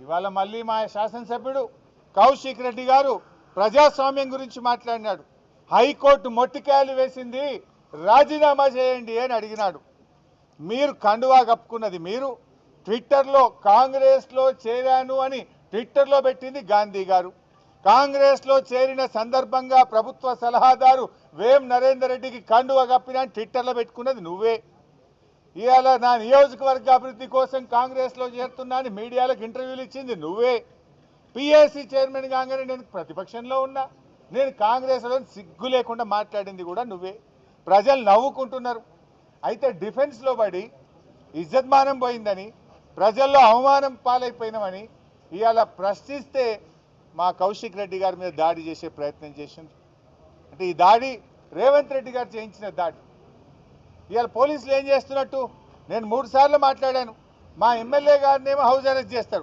ఇవాళ మళ్ళీ మా శాసనసభ్యుడు కౌశిక్ రెడ్డి గారు ప్రజాస్వామ్యం గురించి మాట్లాడినాడు. హైకోర్టు మొట్టికాయలు వేసింది, రాజీనామా చేయండి అని అడిగినాడు. మీరు కండువా కప్పుకున్నది మీరు. ట్విట్టర్లో కాంగ్రెస్లో చేరాను అని ట్విట్టర్లో పెట్టింది గాంధీ గారు. కాంగ్రెస్లో చేరిన సందర్భంగా ప్రభుత్వ సలహాదారు వేం నరేందర్ రెడ్డికి కండువా కప్పిన ట్విట్టర్లో పెట్టుకున్నది నువ్వే. ఇవాళ నా నియోజకవర్గ అభివృద్ధి కోసం కాంగ్రెస్లో చేరుతున్నాను మీడియాలకు ఇంటర్వ్యూలు ఇచ్చింది నువ్వే. పిఎస్సి చైర్మన్ కాగానే నేను ప్రతిపక్షంలో ఉన్నా, నేను కాంగ్రెస్లో సిగ్గు లేకుండా మాట్లాడింది కూడా నువ్వే. ప్రజలు నవ్వుకుంటున్నారు. అయితే డిఫెన్స్లో పడి ఇజ్జత్మానం పోయిందని, ప్రజల్లో అవమానం పాలైపోయినామని ఇవాళ ప్రశ్నిస్తే మా కౌశిక్ రెడ్డి గారి మీద దాడి చేసే ప్రయత్నం చేసింది. అంటే ఈ దాడి రేవంత్ రెడ్డి గారు చేయించిన దాడి. ఇవాళ పోలీసులు ఏం చేస్తున్నట్టు? నేను 3 సార్లు మాట్లాడాను. మా ఎమ్మెల్యే గారినేమో హౌస్ అరెస్ట్ చేస్తారు.